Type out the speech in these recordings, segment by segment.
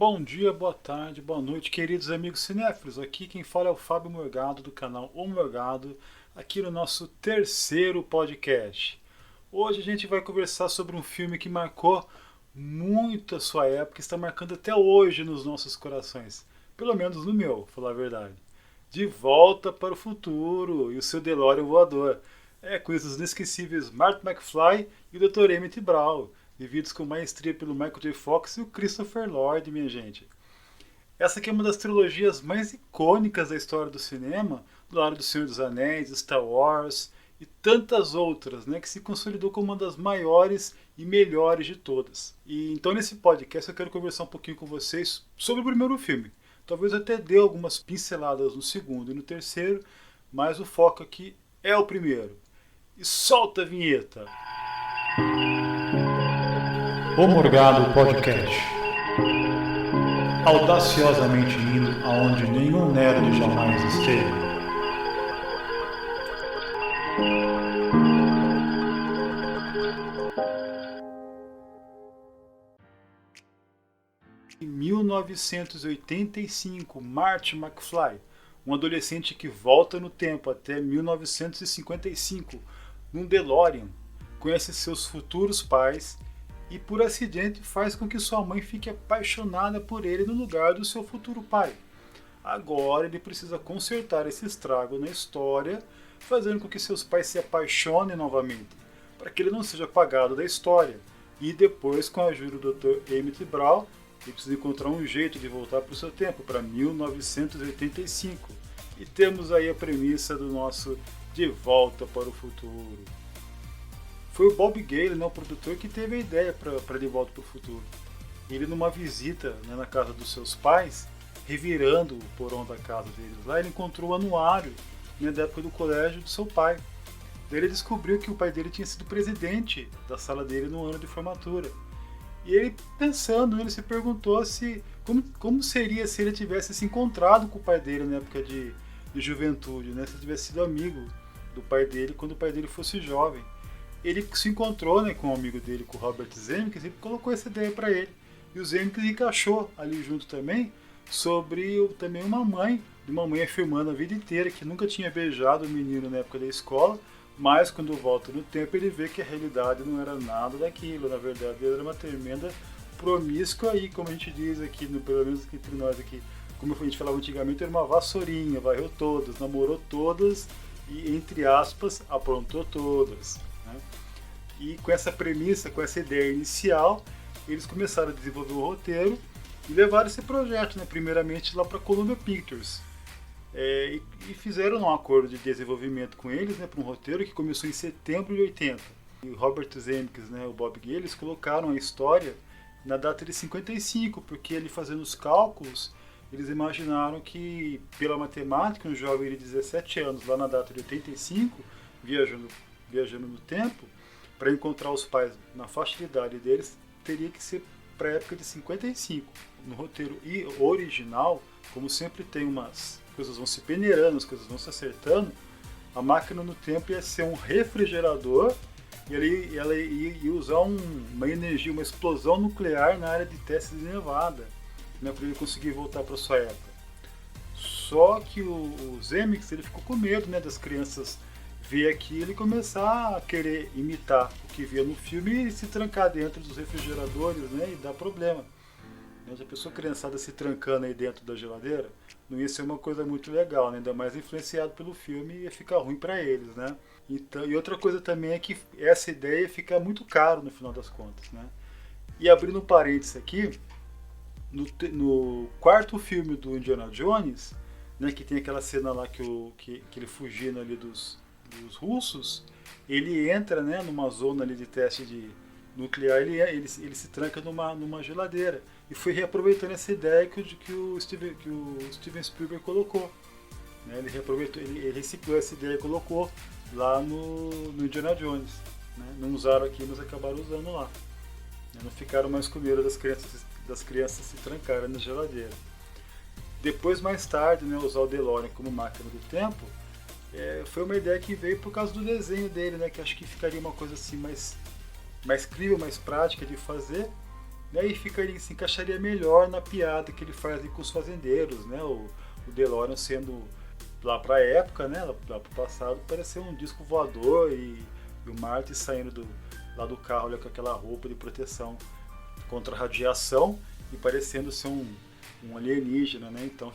Bom dia, boa tarde, boa noite, queridos amigos cinéfilos. Aqui quem fala é o Fábio Morgado, do canal O Morgado, aqui no nosso terceiro podcast. Hoje a gente vai conversar sobre um filme que marcou muito a sua época e está marcando até hoje nos nossos corações. Pelo menos no meu, pra falar a verdade. De Volta para o Futuro e o seu DeLorean voador. Com os inesquecíveis Marty McFly e o Dr. Emmett Brown, vividos com maestria pelo Michael J. Fox e o Christopher Lloyd, minha gente. Essa aqui é uma das trilogias mais icônicas da história do cinema, do lado do Senhor dos Anéis, Star Wars e tantas outras, né, que se consolidou como uma das maiores e melhores de todas. E então nesse podcast eu quero conversar um pouquinho com vocês sobre o primeiro filme. Talvez eu até dê algumas pinceladas no segundo e no terceiro, mas o foco aqui é o primeiro. E solta a vinheta! O Morgado Podcast. Audaciosamente indo aonde nenhum nerd jamais esteve. Em 1985, Marty McFly, um adolescente que volta no tempo até 1955, num DeLorean, conhece seus futuros pais e por acidente faz com que sua mãe fique apaixonada por ele no lugar do seu futuro pai. Agora ele precisa consertar esse estrago na história, fazendo com que seus pais se apaixonem novamente, para que ele não seja apagado da história. E depois, com a ajuda do Dr. Emmett Brown, ele precisa encontrar um jeito de voltar para o seu tempo, para 1985. E temos aí a premissa do nosso De Volta para o Futuro. Foi o Bob Gale, né, o produtor, que teve a ideia para De Volta para o Futuro. Ele, numa visita, né, na casa dos seus pais, revirando o porão da casa deles lá, ele encontrou o anuário, né, da época do colégio do seu pai. Daí ele descobriu que o pai dele tinha sido presidente da sala dele no ano de formatura. E ele, pensando, ele se perguntou como seria se ele tivesse se encontrado com o pai dele na época de juventude, né, se ele tivesse sido amigo do pai dele quando o pai dele fosse jovem. Ele se encontrou, né, com um amigo dele, com o Robert Zemeckis, e colocou essa ideia para ele. E o Zemeckis encaixou ali junto também sobre também uma mãe afirmando a vida inteira que nunca tinha beijado o menino na época da escola, mas quando volta no tempo ele vê que a realidade não era nada daquilo. Na verdade ele era uma tremenda promíscua e, como a gente diz aqui, pelo menos entre nós aqui, como a gente falava antigamente, era uma vassourinha, varreu todas, namorou todas e, entre aspas, aprontou todas. E com essa premissa, com essa ideia inicial, eles começaram a desenvolver o roteiro e levaram esse projeto, né, primeiramente lá para a Columbia Pictures. E fizeram um acordo de desenvolvimento com eles, né, para um roteiro que começou em setembro de 80. E o Robert Zemeckis, né, o Bob Gale, eles colocaram a história na data de 55, porque ele fazendo os cálculos, eles imaginaram que, pela matemática, um jovem de 17 anos, lá na data de 85, viajando no tempo, para encontrar os pais na faixa de idade deles, teria que ser para a época de 55. No roteiro original, como sempre tem umas coisas vão se peneirando, as coisas vão se acertando, a máquina no tempo ia ser um refrigerador e ela ia usar uma energia, uma explosão nuclear na área de testes de Nevada, né, para ele conseguir voltar para sua época. Só que o Zemeckis, ele ficou com medo, né, das crianças ver aquilo e começar a querer imitar o que via no filme e se trancar dentro dos refrigeradores, né, e dar problema. Já pensou a criançada se trancando aí dentro da geladeira? Não ia ser uma coisa muito legal, né? Ainda mais influenciado pelo filme, ia ficar ruim para eles, né? Então, e outra coisa também é que essa ideia ia ficar muito caro no final das contas, né? E abrindo um parênteses aqui, no quarto filme do Indiana Jones, né, que tem aquela cena lá que ele fugindo ali dos russos, ele entra, né, numa zona ali de teste de nuclear, ele se tranca numa geladeira. E foi reaproveitando essa ideia que o Steven Spielberg colocou. Né? Ele reciclou essa ideia e colocou lá no Indiana Jones. Né? Não usaram aqui, mas acabaram usando lá. Não ficaram mais com medo das crianças se trancarem na geladeira. Depois, mais tarde, né, usar o DeLorean como máquina do tempo, foi uma ideia que veio por causa do desenho dele, né, que acho que ficaria uma coisa assim mais crível, mais prática de fazer. né, e se encaixaria melhor na piada que ele faz ali com os fazendeiros, né, o DeLorean sendo lá para a época, né, lá para o passado, parecia um disco voador e o Marty saindo lá do carro com aquela roupa de proteção contra a radiação e parecendo ser um alienígena, né? Então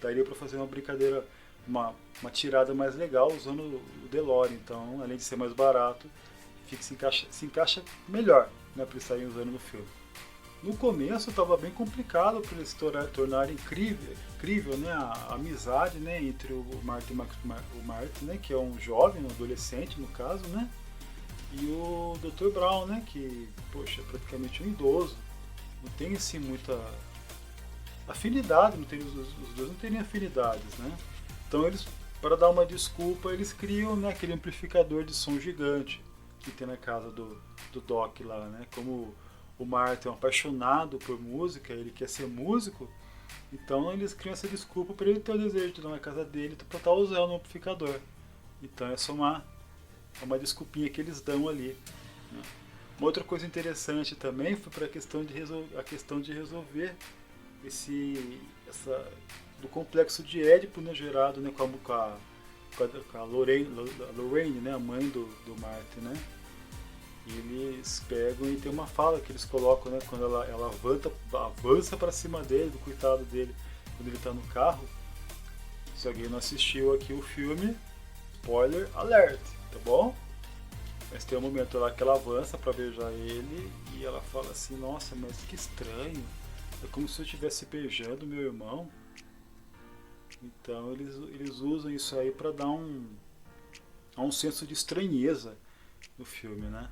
daria para fazer uma brincadeira, uma tirada mais legal usando o DeLorean. Então, além de ser mais barato, se encaixa melhor, né, para eles estarem usando no filme. No começo estava bem complicado para eles tornarem incrível, né, a amizade, né, entre o Marty, né, que é um jovem, um adolescente no caso, né, e o Dr. Brown, né, que, poxa, é praticamente um idoso. Não tem assim muita afinidade, os dois não teriam afinidades, né? Então eles, para dar uma desculpa, eles criam, né, aquele amplificador de som gigante que tem na casa do Doc lá, né? Como o Martin é um apaixonado por música, ele quer ser músico, então eles criam essa desculpa para ele ter o desejo de ir na casa dele para estar usando o amplificador. Então é só uma desculpinha que eles dão ali, né? Uma outra coisa interessante também foi para a questão de resolver do complexo de Édipo, né, gerado, né, com a Lorraine, né, a mãe do Martin, né? Eles pegam e tem uma fala que eles colocam, né, quando ela avança para cima dele, do coitado dele, quando ele está no carro. Se alguém não assistiu aqui o filme, spoiler alert, tá bom? Mas tem um momento lá que ela avança para beijar ele e ela fala assim: nossa, mas que estranho, é como se eu estivesse beijando meu irmão. Então eles usam isso aí para dar um senso de estranheza no filme, né?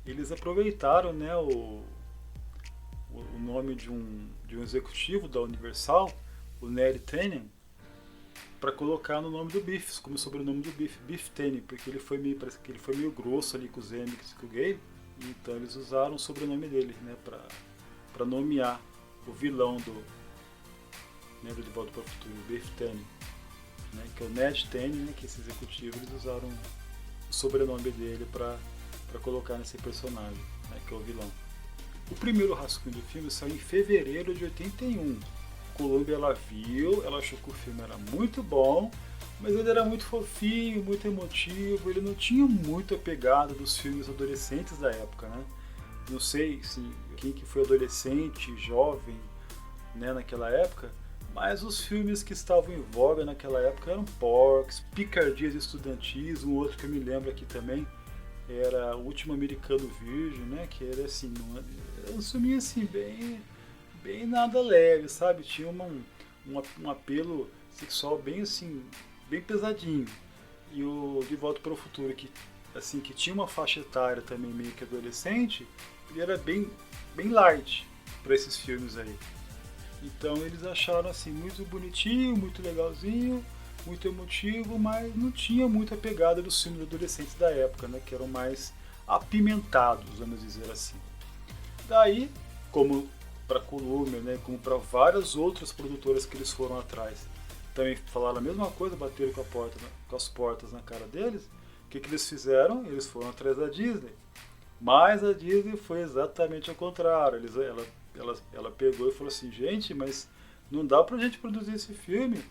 Eles aproveitaram, né, o nome de um executivo da Universal, o Ned Tannen, para colocar no nome do Biff, como sobrenome do Biff, Biff Tannen, porque parece que ele foi meio grosso ali com os Emmys e com o Gale, então eles usaram o sobrenome dele, né, para nomear o vilão né, do De Volta para o Futuro, o Biff Tannen, né, que é o Ned Tannen, né, que esse executivo, eles usaram o sobrenome dele para colocar nesse personagem, né, que é o vilão. O primeiro rascunho do filme saiu em fevereiro de 81. Columbia, ela viu, ela achou que o filme era muito bom, mas ele era muito fofinho, muito emotivo, ele não tinha muita pegada dos filmes adolescentes da época, né? Não sei quem que foi adolescente, jovem, né, naquela época, mas os filmes que estavam em voga naquela época eram Porcs, Picardias Estudantis, um outro que eu me lembro aqui também era O Último Americano Virgem, né, que era assim, um filme assim, bem nada leve, sabe? Tinha um apelo sexual bem assim, bem pesadinho. E o De Volta para o Futuro, que tinha uma faixa etária também meio que adolescente, ele era bem light para esses filmes aí. Então eles acharam assim muito bonitinho, muito legalzinho, muito emotivo, mas não tinha muita pegada dos filmes adolescentes da época, né, que eram mais apimentados, vamos dizer assim. Daí, como para Columbia, né, como para várias outras produtoras que eles foram atrás, também falaram a mesma coisa, bateram com as portas na cara deles. O que eles fizeram? Eles foram atrás da Disney. Mas a Disney foi exatamente ao contrário. Ela pegou e falou assim: gente, mas não dá pra gente produzir esse filme.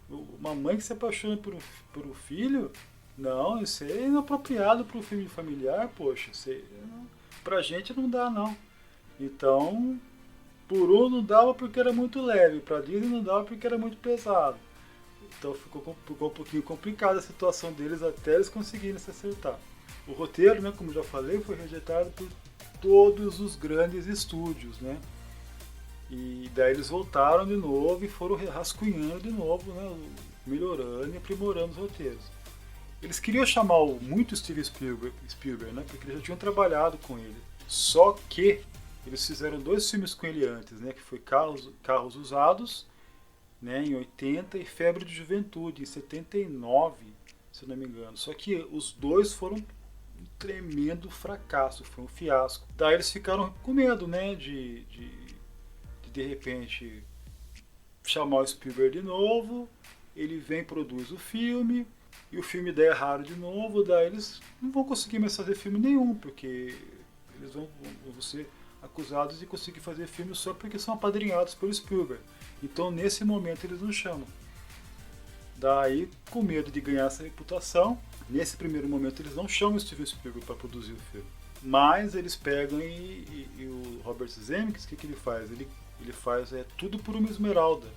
Uma mãe que se apaixona por um filho? Não, isso é inapropriado para um filme familiar, poxa. Pra gente não dá, não. Então, por um não dava porque era muito leve, pra Disney não dava porque era muito pesado. Então ficou um pouquinho complicada a situação deles até eles conseguirem se acertar. O roteiro, né, como já falei, foi rejeitado por todos os grandes estúdios, né? E daí eles voltaram de novo e foram rascunhando de novo, né, melhorando e aprimorando os roteiros. Eles queriam chamar muito Steven Spielberg, né, porque eles já tinham trabalhado com ele. Só que eles fizeram 2 filmes com ele antes, né, que foi Carros Usados, né, em 80, e Febre de Juventude, em 79, se eu não me engano. Só que os 2 foram um tremendo fracasso, foi um fiasco. Daí eles ficaram com medo, né, de repente chamar o Spielberg de novo, ele vem, produz o filme, e o filme der errado de novo, daí eles não vão conseguir mais fazer filme nenhum, porque eles vão ser acusados de conseguir fazer filmes só porque são apadrinhados pelo Spielberg. Então nesse momento eles não chamam. Daí, com medo de ganhar essa reputação, nesse primeiro momento eles não chamam o Steven Spielberg para produzir o filme. Mas eles pegam e o Robert Zemeckis, o que ele faz? Ele faz Tudo por uma Esmeralda.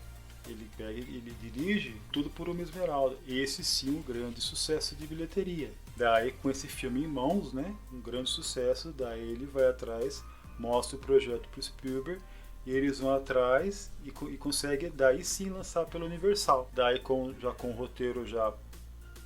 Ele pega, ele dirige Tudo por uma Esmeralda. Esse sim, um grande sucesso de bilheteria. Daí, com esse filme em mãos, né, um grande sucesso, daí ele vai atrás, mostra o projeto para o Spielberg, e eles vão atrás e conseguem daí sim lançar pela Universal. Daí já com o roteiro já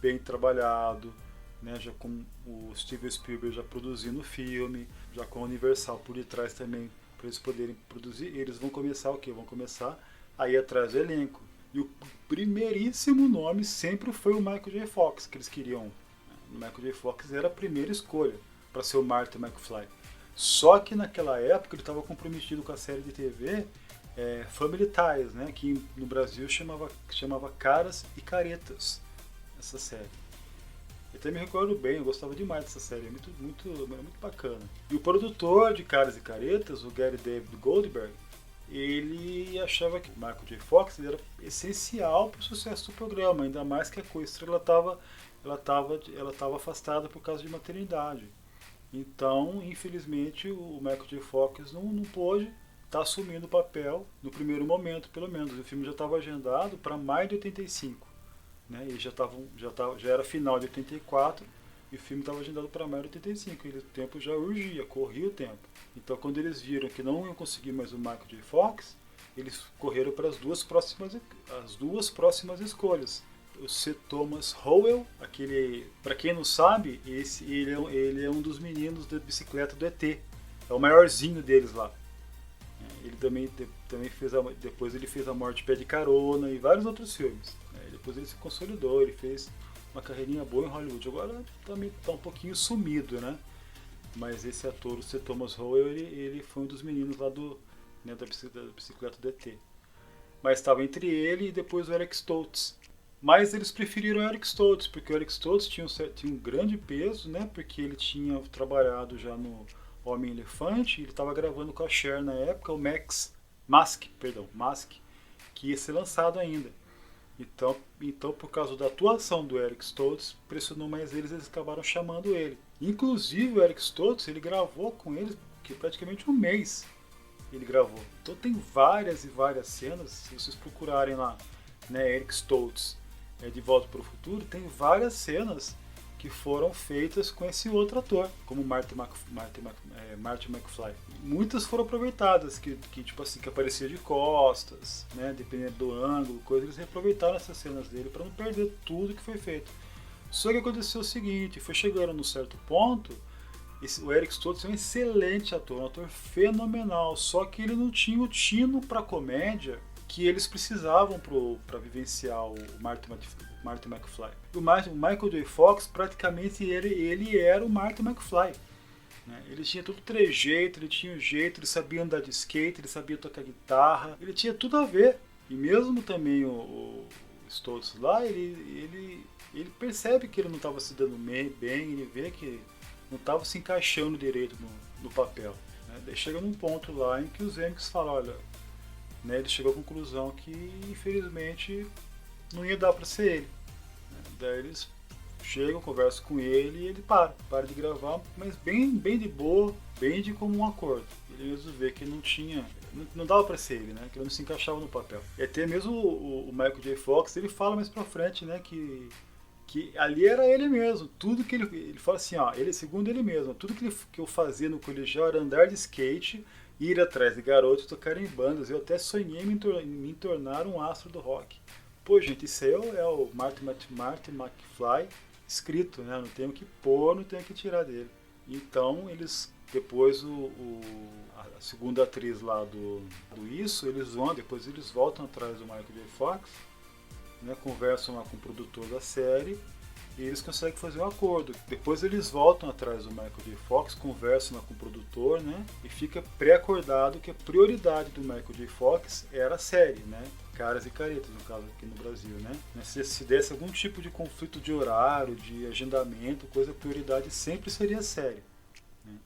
bem trabalhado, né, já com o Steven Spielberg já produzindo o filme, já com a Universal por detrás também, para eles poderem produzir, eles vão começar o quê? Vão começar a ir atrás do elenco. E o primeiríssimo nome sempre foi o Michael J. Fox, que eles queriam. O Michael J. Fox era a primeira escolha para ser o Marty McFly. Só que naquela época ele estava comprometido com a série de TV Family Ties, né, que no Brasil chamava Caras e Caretas, essa série. Eu até me recordo bem, eu gostava demais dessa série, era muito bacana. E o produtor de Caras e Caretas, o Gary David Goldberg, ele achava que o Michael J. Fox era essencial para o sucesso do programa, ainda mais que a Coistra ela estava afastada por causa de maternidade. Então, infelizmente, o Michael J. Fox não pôde estar assumindo o papel no primeiro momento, pelo menos. O filme já estava agendado para maio de 85. Né? E já era final de 84 e o filme estava agendado para maio de 85. E o tempo já urgia, corria o tempo. Então, quando eles viram que não iam conseguir mais o Michael J. Fox, eles correram para as duas próximas escolhas. O C. Thomas Howell, para quem não sabe, ele é um dos meninos da bicicleta do ET. É o maiorzinho deles lá. Ele também fez depois ele fez A Morte Pé de Carona e vários outros filmes. Depois ele se consolidou, ele fez uma carreirinha boa em Hollywood. Agora também está um pouquinho sumido, né? Mas esse ator, o C. Thomas Howell, ele foi um dos meninos lá da bicicleta do ET. Mas estava entre ele e depois o Eric Stoltz. Mas eles preferiram o Eric Stoltz, porque o Eric Stoltz tinha um grande peso, né? Porque ele tinha trabalhado já no Homem-Elefante, ele estava gravando com a Cher na época, o Mask, que ia ser lançado ainda. Então, por causa da atuação do Eric Stoltz, pressionou mais eles acabaram chamando ele. Inclusive, o Eric Stoltz, ele gravou com eles praticamente um mês. Ele gravou. Então tem várias e várias cenas, se vocês procurarem lá, né, Eric Stoltz, De Volta para o Futuro, tem várias cenas que foram feitas com esse outro ator, como Marty McFly. Muitas foram aproveitadas, que aparecia de costas, né, dependendo do ângulo, eles reaproveitaram essas cenas dele para não perder tudo que foi feito. Só que aconteceu o seguinte, foi chegando num certo ponto, o Eric Stoltz é um excelente ator, um ator fenomenal, só que ele não tinha o tino para comédia que eles precisavam para vivenciar o Marty McFly. O Michael J. Fox, praticamente, ele era o Marty McFly. Né? Ele tinha todo o trejeito, ele tinha o jeito, ele sabia andar de skate, ele sabia tocar guitarra, ele tinha tudo a ver. E mesmo também o Stoltz lá, ele percebe que ele não estava se dando bem, ele vê que não estava se encaixando direito no papel. Né? Daí chega num ponto lá em que os Zemeckis falam, olha, né, ele chegou à conclusão que infelizmente não ia dar para ser ele. Né? Daí eles chegam, conversam com ele e ele para de gravar, mas bem de boa, bem de comum acordo. Ele mesmo vê que não dava para ser ele, né, que ele não se encaixava no papel. E até mesmo o Michael J. Fox, ele fala mais pra frente, né, que ali era ele mesmo, tudo que ele fala assim, ó, segundo ele mesmo, tudo que eu fazia no colegial era andar de skate, ir atrás de garotos, tocar em bandas. Eu até sonhei em me tornar um astro do rock. Pô, gente, isso aí é o Marty McFly escrito, né? Não tenho que pôr, não tenho que tirar dele. Então, depois a segunda atriz lá do Isso, depois eles voltam atrás do Michael J. Fox, né? Conversam lá com o produtor da série, e eles conseguem fazer um acordo. Depois eles voltam atrás do Michael J. Fox, conversam lá com o produtor, né? E fica pré-acordado que a prioridade do Michael J. Fox era a série, né? Caras e Caretas, no caso aqui no Brasil, né? Se desse algum tipo de conflito de horário, de agendamento, a prioridade sempre seria a série. Né?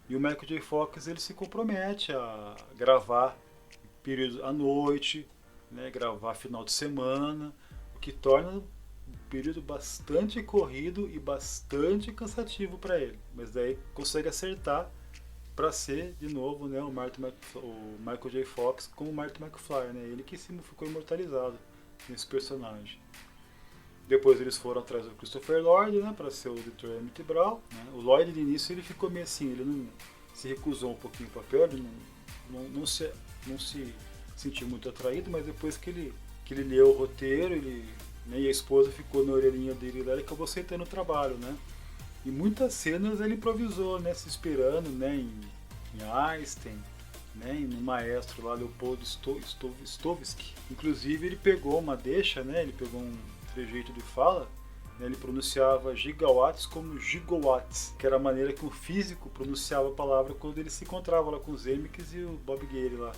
E o Michael J. Fox ele se compromete a gravar período à noite, né, gravar final de semana, o que torna um período bastante corrido e bastante cansativo para ele. Mas daí consegue acertar para ser de novo, né, o Michael J. Fox como o Marty McFly, né, ele que ficou imortalizado nesse personagem. Depois eles foram atrás do Christopher Lloyd, né, para ser o Dr. Emmett Brown. Né. O Lloyd, de início, ele ficou meio assim, ele não se recusou um pouquinho ao papel, ele não se sentiu muito atraído, mas depois que ele leu o roteiro, né, e a esposa ficou na orelhinha dele lá, ele acabou aceitando o trabalho, né. E muitas cenas ele improvisou, né, se inspirando, né, em Einstein, né, no maestro lá, Leopold Stovsky. Inclusive ele pegou uma deixa, né, ele pegou um trejeito de fala, né, ele pronunciava gigawatts como gigawatts, que era a maneira que um físico pronunciava a palavra quando ele se encontrava lá com os Zemeckis e o Bob Gale lá,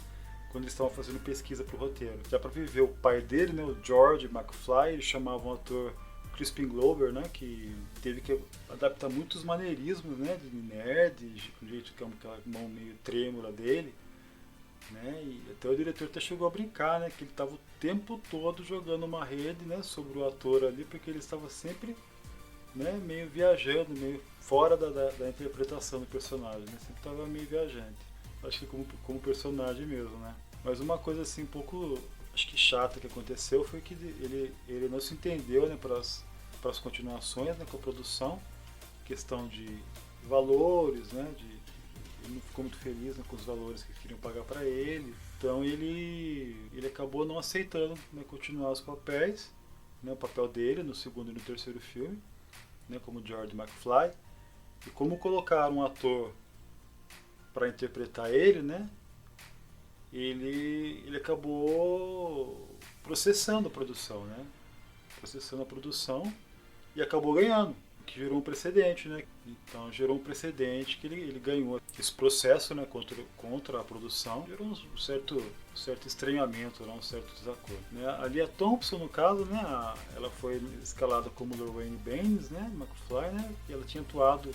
quando eles estavam fazendo pesquisa para o roteiro. Já para viver o pai dele, né, o George McFly, ele chamava um ator Crispin Glover, né, que teve que adaptar muitos maneirismos, né, de nerd, com jeito com aquela mão meio trêmula dele, né, e até o diretor até chegou a brincar, né, que ele estava o tempo todo jogando uma rede, né, sobre o ator ali, porque ele estava sempre, né, meio viajando, meio fora da interpretação do personagem, né, sempre estava meio viajante. Acho que como personagem mesmo, né. Mas uma coisa assim um pouco, acho que chata que aconteceu foi que ele não se entendeu, né, para as continuações, né, com a produção, questão de valores, né, ele não ficou muito feliz, né, com os valores que queriam pagar para ele, então ele acabou não aceitando, né, continuar os papéis, né, o papel dele no segundo e no terceiro filme, né, como George McFly, e como colocaram um ator para interpretar ele, né, ele acabou processando a produção, né, e acabou ganhando, que gerou um precedente, né? Então gerou um precedente que ele ganhou esse processo, né, contra a produção, gerou um certo estranhamento, né, um certo desacordo. Né? Ali a Thompson, no caso, né, ela foi escalada como Lorraine Baines, né, McFly, né, e ela tinha atuado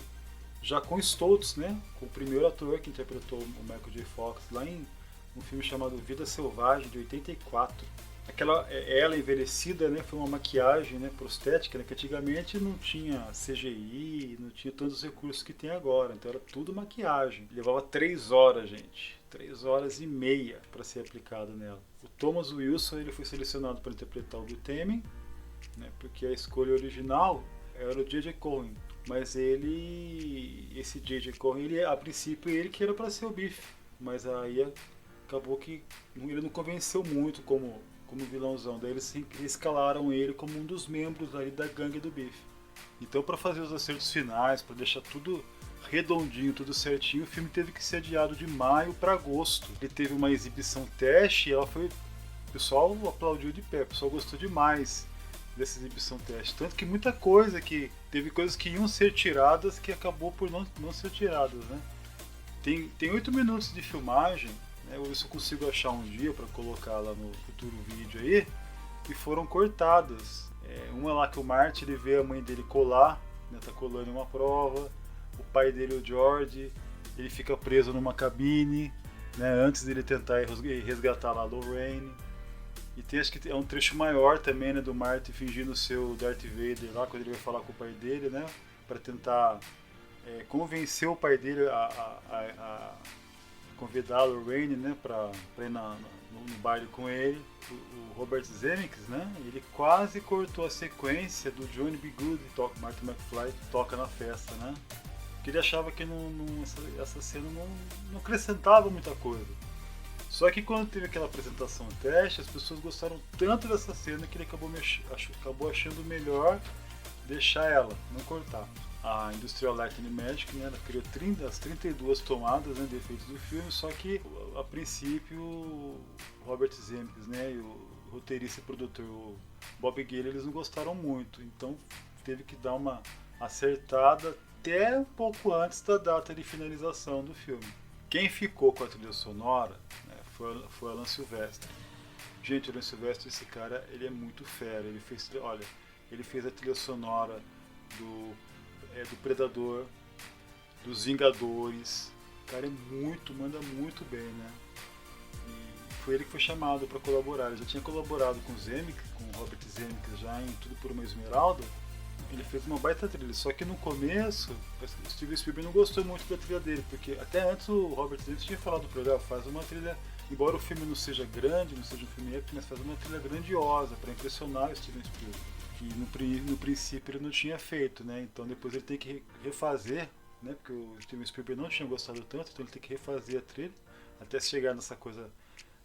já com Stoltz, né, com o primeiro ator que interpretou o Michael J. Fox lá em um filme chamado Vida Selvagem, de 84. Ela envelhecida, né, foi uma maquiagem, né, prostética, né, que antigamente não tinha CGI, não tinha tantos recursos que tem agora, então era tudo maquiagem. Levava 3 horas, gente, 3 horas e meia para ser aplicado nela. O Thomas Wilson ele foi selecionado para interpretar o Glutamine, né, porque a escolha original era o J.J. Cohen, mas esse J.J. Cohen, a princípio ele que era para ser o Biff, mas aí acabou que ele não convenceu muito como vilãozão, daí eles escalaram ele como um dos membros ali da gangue do Biff. Então, para fazer os acertos finais, para deixar tudo redondinho, tudo certinho, o filme teve que ser adiado de maio para agosto. Ele teve uma exibição teste e o pessoal aplaudiu de pé, o pessoal gostou demais dessa exibição teste, tanto que teve coisas que iam ser tiradas que acabou por não ser tiradas, né? Tem 8 minutos de filmagem. Eu ver se eu consigo achar um dia para colocar lá no futuro vídeo aí, que foram cortadas. Uma lá que o Marty ele vê a mãe dele colar, né, tá colando em uma prova, o pai dele, o George, ele fica preso numa cabine, né, antes dele tentar resgatar lá a Lorraine. E tem, acho que é um trecho maior também, né, do Marty fingindo ser o Darth Vader lá, quando ele vai falar com o pai dele, né, para tentar convencer o pai dele a convidar a Lorraine, né, para ir no baile com ele. O Robert Zemeckis, né, ele quase cortou a sequência do Johnny B. Good, Marty McFly, que toca na festa, né, porque ele achava que essa cena não acrescentava muita coisa. Só que quando teve aquela apresentação teste, as pessoas gostaram tanto dessa cena que ele acabou achando melhor deixar ela, não cortar. A Industrial Light and Magic, né, ela criou as 32 tomadas, né, de efeitos do filme, só que a princípio o Robert Zemeckis, né, e o roteirista e produtor o Bob Gale, eles não gostaram muito, então teve que dar uma acertada até um pouco antes da data de finalização do filme. Quem ficou com a trilha sonora, né, foi Alan Silvestre. Gente, o Alan Silvestre, esse cara, ele é muito fera. Ele fez a trilha sonora do Predador, dos Vingadores, cara manda muito bem, né? E foi ele que foi chamado para colaborar. Ele já tinha colaborado com o Zemeckis, com o Robert Zemeckis já em Tudo por uma Esmeralda. Ele fez uma baita trilha, só que no começo o Steven Spielberg não gostou muito da trilha dele, porque até antes o Robert Zemeckis tinha falado pro ele, faz uma trilha, embora o filme não seja grande, não seja um filme épico, mas faz uma trilha grandiosa para impressionar o Steven Spielberg, que no princípio ele não tinha feito, né? Então depois ele tem que refazer, né? Porque o Steven Spielberg não tinha gostado tanto, então ele tem que refazer a trilha até chegar nessa coisa,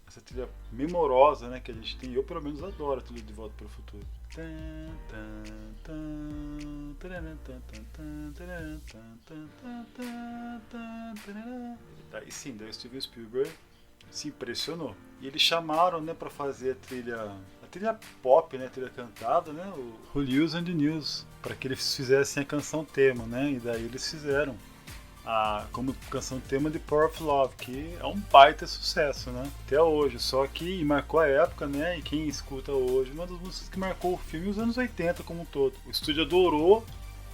essa trilha memorosa, né, que a gente tem. Eu pelo menos adoro a trilha de Volta para o Futuro. E sim, daí o Steven Spielberg se impressionou. E eles chamaram, né, para fazer a trilha pop, né, a trilha cantada, né, o Julius and the News, para que eles fizessem a canção tema, né, e daí eles fizeram como canção tema de Power of Love, que é um baita sucesso, né? Até hoje, só que marcou a época, né? E quem escuta hoje, uma das músicas que marcou o filme os anos 80 como um todo. O estúdio adorou,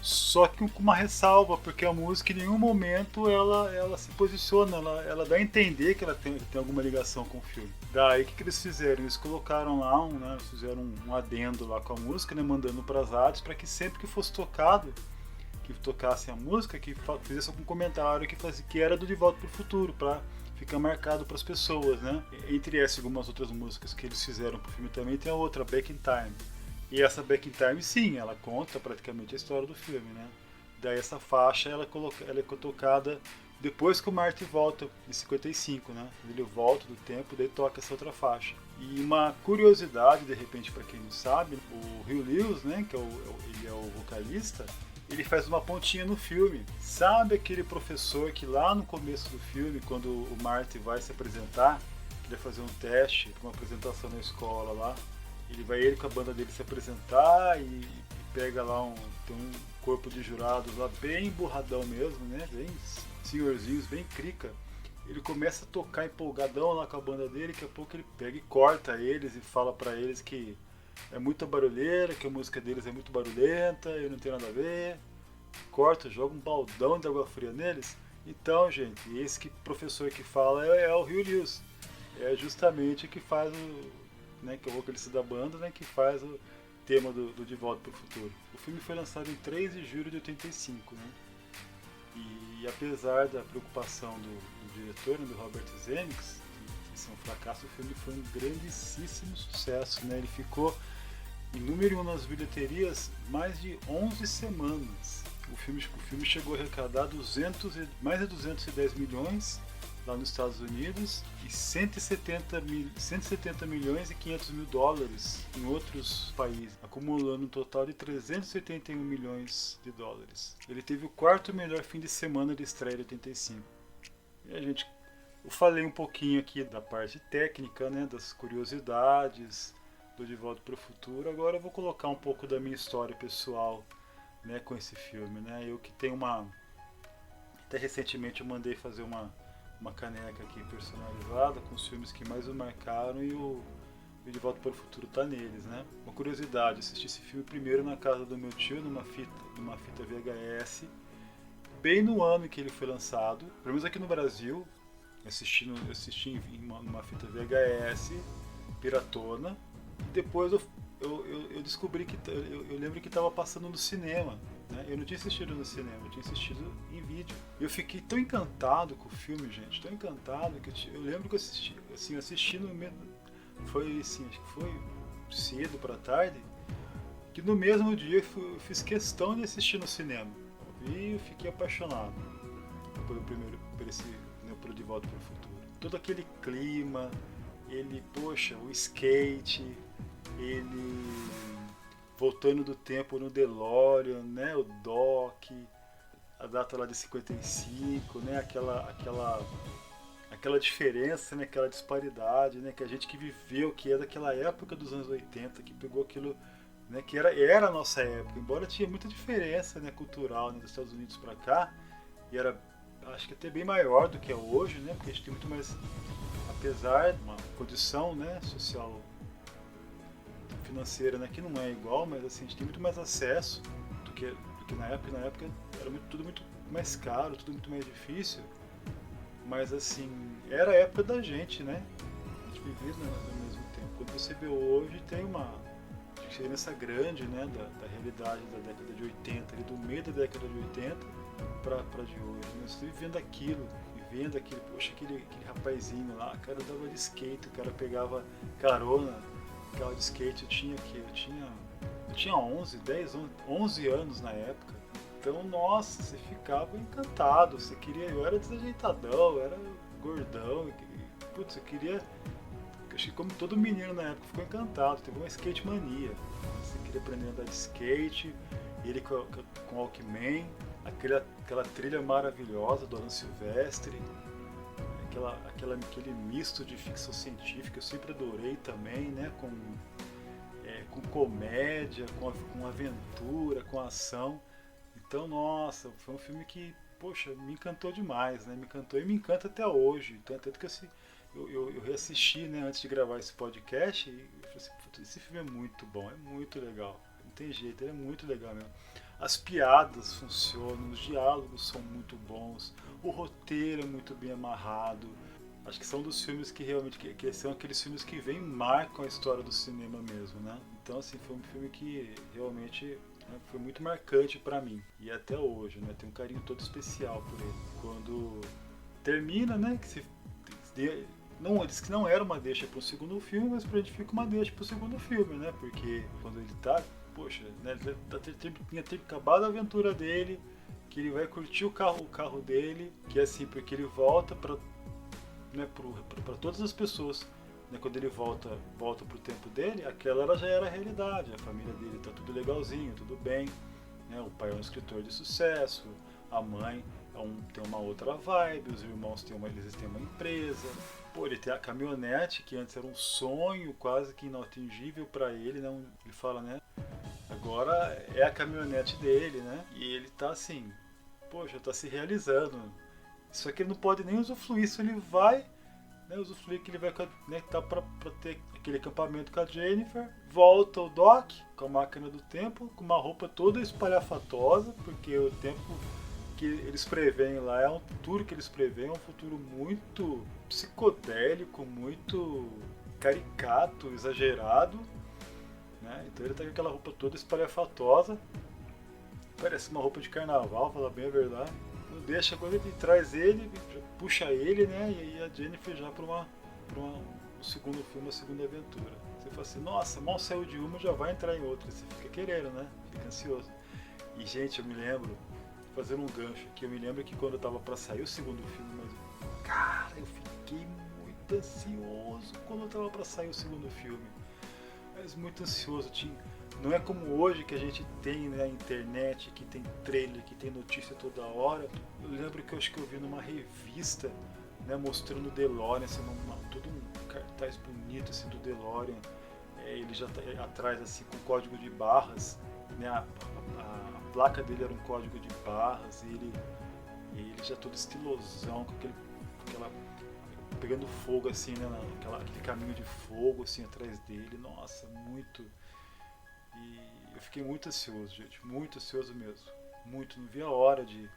só que com uma ressalva, porque a música em nenhum momento ela se posiciona, ela dá a entender que ela tem alguma ligação com o filme. Daí o que eles fizeram? Eles colocaram lá, né, fizeram um adendo lá com a música, né, mandando para as rádios, para que sempre que fosse tocado, que tocasse a música, que fizesse algum comentário que era do De Volta para o Futuro, para ficar marcado para as pessoas, né? Entre essas algumas outras músicas que eles fizeram para o filme também tem a outra, Back in Time. E essa Back in Time, sim, ela conta praticamente a história do filme, né? Daí essa faixa ela é tocada depois que o Marty volta em 55, né? Ele volta do tempo, daí toca essa outra faixa. E uma curiosidade, de repente, para quem não sabe, o Hugh Lewis, né, que ele é o vocalista, ele faz uma pontinha no filme. Sabe aquele professor que lá no começo do filme, quando o Marty vai se apresentar, ele vai fazer um teste, uma apresentação na escola lá, ele com a banda dele se apresentar e pega lá tem um corpo de jurados lá bem burradão mesmo, né? Bem senhorzinhos, bem crica. Ele começa a tocar empolgadão lá com a banda dele, daqui a pouco ele pega e corta eles e fala pra eles que é muita barulheira, que a música deles é muito barulhenta, eu não tenho nada a ver. Corta, joga um baldão de água fria neles. Então, gente, esse professor que fala é o Hugh Lewis. É justamente que faz né, que é o vocalista da banda, né, que faz o tema do De Volta para o Futuro. O filme foi lançado em 3 de julho de 85, né? E apesar da preocupação do diretor, né, do Robert Zemeckis, de ser um fracasso, o filme foi um grandíssimo sucesso, né? Ele ficou em número 1 nas bilheterias mais de 11 semanas. O filme chegou a arrecadar mais de 210 milhões lá nos Estados Unidos e 170 milhões e 500 mil dólares em outros países, acumulando um total de 381 milhões de dólares. Ele teve o quarto melhor fim de semana de estreia de 85. E eu falei um pouquinho aqui da parte técnica, né, das curiosidades do De Volta para o Futuro. Agora eu vou colocar um pouco da minha história pessoal, né, com esse filme, né? Eu que tenho até recentemente eu mandei fazer uma caneca aqui personalizada com os filmes que mais o marcaram e o De Volta para o Futuro tá neles, né? Uma curiosidade, assisti esse filme primeiro na casa do meu tio, numa fita VHS, bem no ano em que ele foi lançado, pelo menos aqui no Brasil. Eu assisti numa fita VHS piratona. Depois eu descobri que eu lembro que estava passando no cinema, né? Eu não tinha assistido no cinema, eu tinha assistido em vídeo. Eu fiquei tão encantado com o filme, gente, tão encantado que eu lembro que eu assisti no foi assim, acho que foi cedo para tarde, que no mesmo dia eu fiz questão de assistir no cinema. E eu fiquei apaixonado por De Volta para o Futuro. Todo aquele clima, o skate, ele voltando do tempo no DeLorean, né, o Doc, a data lá de 55, né, aquela diferença, né, aquela disparidade, né, que a gente que viveu, que é daquela época dos anos 80, que pegou aquilo, né, que era a nossa época, embora tinha muita diferença, né, cultural, né, dos Estados Unidos para cá, e era, acho que até bem maior do que é hoje, né, porque a gente tem muito mais, apesar de uma condição, né, social, financeira, né, que não é igual, mas assim, a gente tem muito mais acesso do que na época. Na época era tudo muito mais caro, tudo muito mais difícil. Mas assim, era a época da gente, né? A gente vivia no mesmo tempo. Quando você vê hoje, tem uma diferença grande, né, da realidade da década de 80, ali do meio da década de 80 para de hoje. Né? Você vivendo aquilo, vivendo aquilo, poxa, aquele rapazinho lá, o cara dava de skate, o cara pegava carona, carro de skate, eu tinha 11, 10, 11 anos na época. Então, nossa, você ficava encantado, você queria, eu era desajeitadão, eu era gordão, putz, eu queria, acho que como todo menino na época ficou encantado, teve uma skate mania. Você queria aprender a andar de skate, ele com Walkman, aquela trilha maravilhosa do Alan Silvestre, aquele misto de ficção científica, eu sempre adorei também, né? Com comédia, com aventura, com ação. Então, nossa, foi um filme que, poxa, me encantou demais, né? Me encantou e me encanta até hoje. Então, tanto que eu reassisti, né, antes de gravar esse podcast e eu falei assim, esse filme é muito bom, é muito legal. Não tem jeito, ele é muito legal mesmo. As piadas funcionam, os diálogos são muito bons, o roteiro é muito bem amarrado. Acho que são dos filmes que realmente que são aqueles filmes que vêm e marcam a história do cinema mesmo, né? Então assim, foi um filme que realmente, né, foi muito marcante pra mim e até hoje, né? Tem um carinho todo especial por ele. Quando termina, né? Não, disse que não era uma deixa para o segundo filme, mas pra gente fica uma deixa para o segundo filme, né? Porque quando ele tá, poxa, né, tinha acabado a aventura dele, que ele vai curtir o carro dele, que é assim, porque ele volta para, né, para todas as pessoas, né, quando ele volta pro tempo dele, aquela já era a realidade, a família dele tá tudo legalzinho, tudo bem, né, o pai é um escritor de sucesso, a mãe tem uma outra vibe, os irmãos eles têm uma empresa, pô, ele tem a caminhonete que antes era um sonho quase que inatingível para ele, não, ele fala, né, agora é a caminhonete dele, né, e ele tá assim, poxa, tá se realizando. Só que ele não pode nem usufruir isso, ele vai, né, usufruir que ele vai, né, tá pra ter aquele acampamento com a Jennifer, volta o Doc com a máquina do tempo, com uma roupa toda espalhafatosa, porque o tempo que eles preveem lá é um futuro que eles preveem, é um futuro muito psicodélico, muito caricato, exagerado, né? Então ele tá com aquela roupa toda espalhafatosa, parece uma roupa de carnaval, falar bem a verdade. Não deixa, quando ele traz ele, puxa ele, né? E aí a Jennifer já para um segundo filme, uma segunda aventura. Você fala assim, nossa, mal saiu de uma, já vai entrar em outra. Você fica querendo, né? Fica ansioso. E gente, eu me lembro, fazendo um gancho aqui, eu me lembro que quando eu tava para sair o segundo filme, mas cara, eu fiquei muito ansioso quando eu tava para sair o segundo filme. Mas muito ansioso, não é como hoje que a gente tem, né, a internet, que tem trailer, que tem notícia toda hora. Eu lembro que eu acho que eu vi numa revista, né, mostrando o DeLorean, assim, todo um cartaz bonito assim, do DeLorean. Ele já tá atrás assim, com código de barras, né, a placa dele era um código de barras, e ele já todo estilosão, com aquela pegando fogo assim, né, aquele caminho de fogo assim atrás dele. Nossa, muito. E eu fiquei muito ansioso, gente, muito ansioso mesmo. Muito, não vi a hora de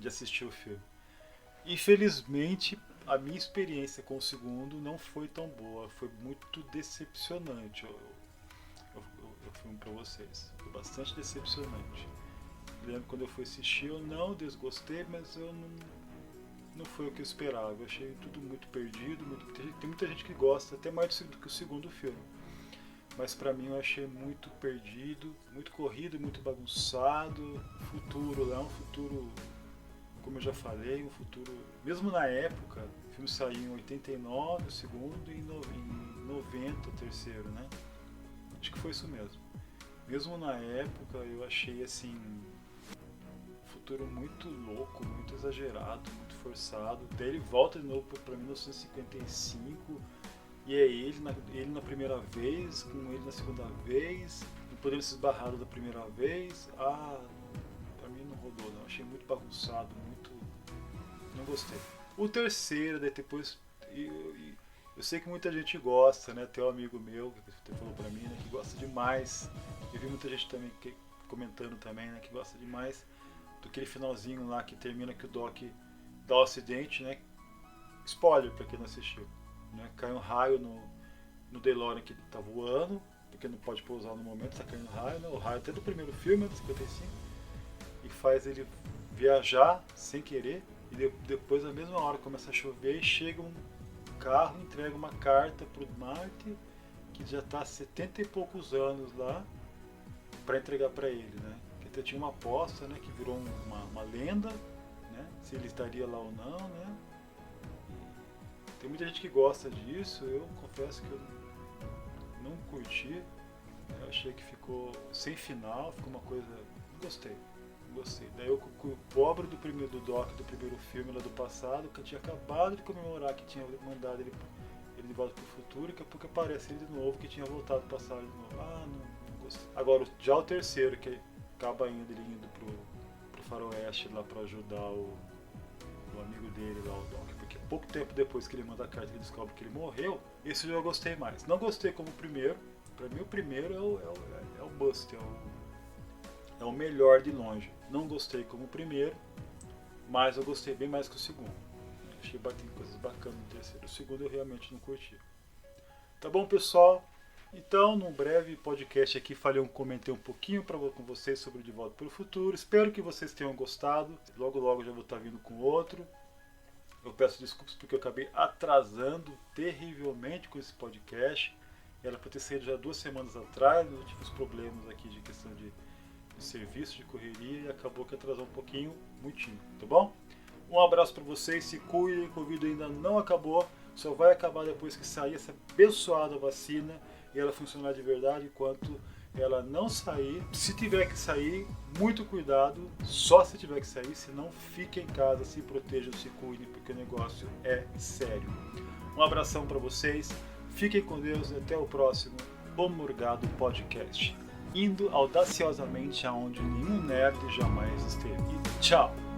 assistir o filme. Infelizmente, a minha experiência com o segundo não foi tão boa, foi muito decepcionante. Eu filme para vocês, foi bastante decepcionante. Eu lembro quando eu fui assistir, eu não desgostei, mas eu não foi o que eu esperava. Eu achei tudo muito perdido. Tem muita gente que gosta, até mais do que o segundo filme. Mas pra mim eu achei muito perdido, muito corrido, muito bagunçado. O futuro lá é um futuro, como eu já falei, um futuro. Mesmo na época, o filme saiu em 89, o segundo, e em 90, o terceiro, né? Acho que foi isso mesmo. Mesmo na época, eu achei assim. Um futuro muito louco, muito exagerado, muito forçado. Daí ele volta de novo pra 1955. E é ele na primeira vez, com ele na segunda vez, não podendo se esbarrar da primeira vez. Ah, pra mim não rodou não, achei muito bagunçado, muito. Não gostei. O terceiro, daí depois. Eu sei que muita gente gosta, né? Tem um amigo meu que falou pra mim, né, que gosta demais. Eu vi muita gente também comentando também, né, que gosta demais do aquele finalzinho lá que termina que o Doc dá o acidente, né? Spoiler para quem não assistiu, né? Cai um raio no DeLorean que tá voando, porque não pode pousar no momento, tá caindo raio, né? O raio até do primeiro filme, do 55, e faz ele viajar sem querer, e depois na mesma hora começa a chover e chega um carro, entrega uma carta pro Marty, que já tá há 70 e poucos anos lá, para entregar para ele, né? Que até tinha uma aposta, né? Que virou uma lenda, né? Se ele estaria lá ou não, né? Tem muita gente que gosta disso, eu confesso que eu não curti. Eu achei que ficou sem final, ficou uma coisa... Não gostei. Daí o pobre do Doc do primeiro filme lá do passado, que eu tinha acabado de comemorar que tinha mandado ele de volta pro futuro, daqui a pouco aparece ele de novo, que tinha voltado pro passado de novo. Ah, não gostei. Agora, já o terceiro, que acaba ele indo pro faroeste lá pra ajudar o amigo dele lá, o Doc, porque pouco tempo depois que ele manda a carta ele descobre que ele morreu. Esse eu já gostei mais. Não gostei como o primeiro. Pra mim o primeiro é o bust, é o melhor de longe. Não gostei como o primeiro, mas eu gostei bem mais que o segundo. Achei tem coisas bacanas no terceiro. O segundo eu realmente não curti. Tá bom, pessoal? Então, num breve podcast aqui, comentei um pouquinho com vocês sobre De Volta para o Futuro. Espero que vocês tenham gostado. Logo, logo já vou estar vindo com outro. Eu peço desculpas porque eu acabei atrasando terrivelmente com esse podcast. Era para ter saído já 2 semanas atrás. Eu tive uns problemas aqui de questão de serviço, de correria, e acabou que atrasou um pouquinho, muitinho, tá bom? Um abraço para vocês, se cuidem, o Covid ainda não acabou, só vai acabar depois que sair essa abençoada vacina e ela funcionar de verdade. Enquanto ela não sair, se tiver que sair, muito cuidado, só se tiver que sair, senão fique em casa, se protejam, se cuidem, porque o negócio é sério. Um abração para vocês, fiquem com Deus e até o próximo O Morgado Podcast, indo audaciosamente aonde nenhum nerd jamais esteve. Tchau!